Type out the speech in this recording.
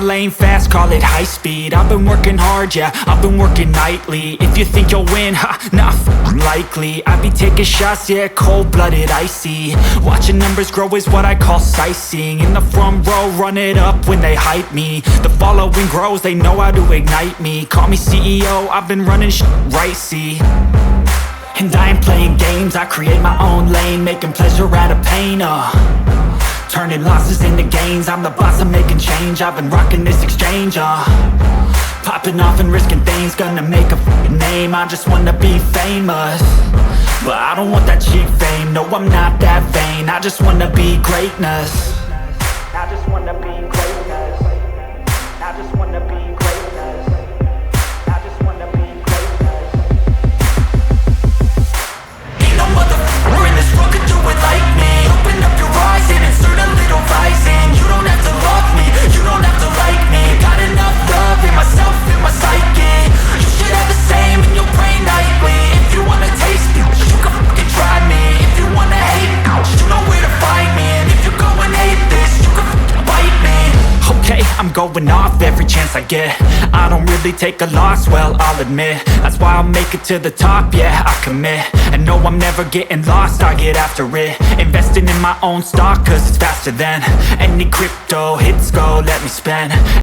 lane fast, call it high speed. I've been working hard, yeah, I've been working nightly. If you think you'll win, ha, not likely. I be taking shots, yeah, cold-blooded, icy. Watching numbers grow is what I call sightseeing. In the front row, run it up when they hype me. The following grows, they know how to ignite me. Call me CEO, I've been running right, see. And I ain't playing games, I create my own lane, making pleasure out of pain, turning losses into gains. I'm the boss, I'm making change. I've been rocking this exchange, popping off and risking things. Gonna make a name, I just wanna be famous. But I don't want that cheap fame, no, I'm not that vain. I just wanna be greatness. I just wanna be greatness. I just wanna be greatness. I just wanna be greatness. Ain't no motherfucker in this world could do it like me. Open up your eyes and insert a little rising. You don't have to love me, you don't have to like me. Got enough love in myself, in my psyche. You should have the same in your brain nightly. If you wanna taste me, you can fucking try me. If you wanna hate me, you know where to find me. And if you go and hate this, you can fucking bite me. Okay, I'm going off every chance I get. I don't really take a loss, well, I'll admit. That's why I'll make it to the top, yeah, I commit. And no, I'm never getting lost, I get after it. Investing in my own stock, cause it's faster than any crypto hits go, let me spend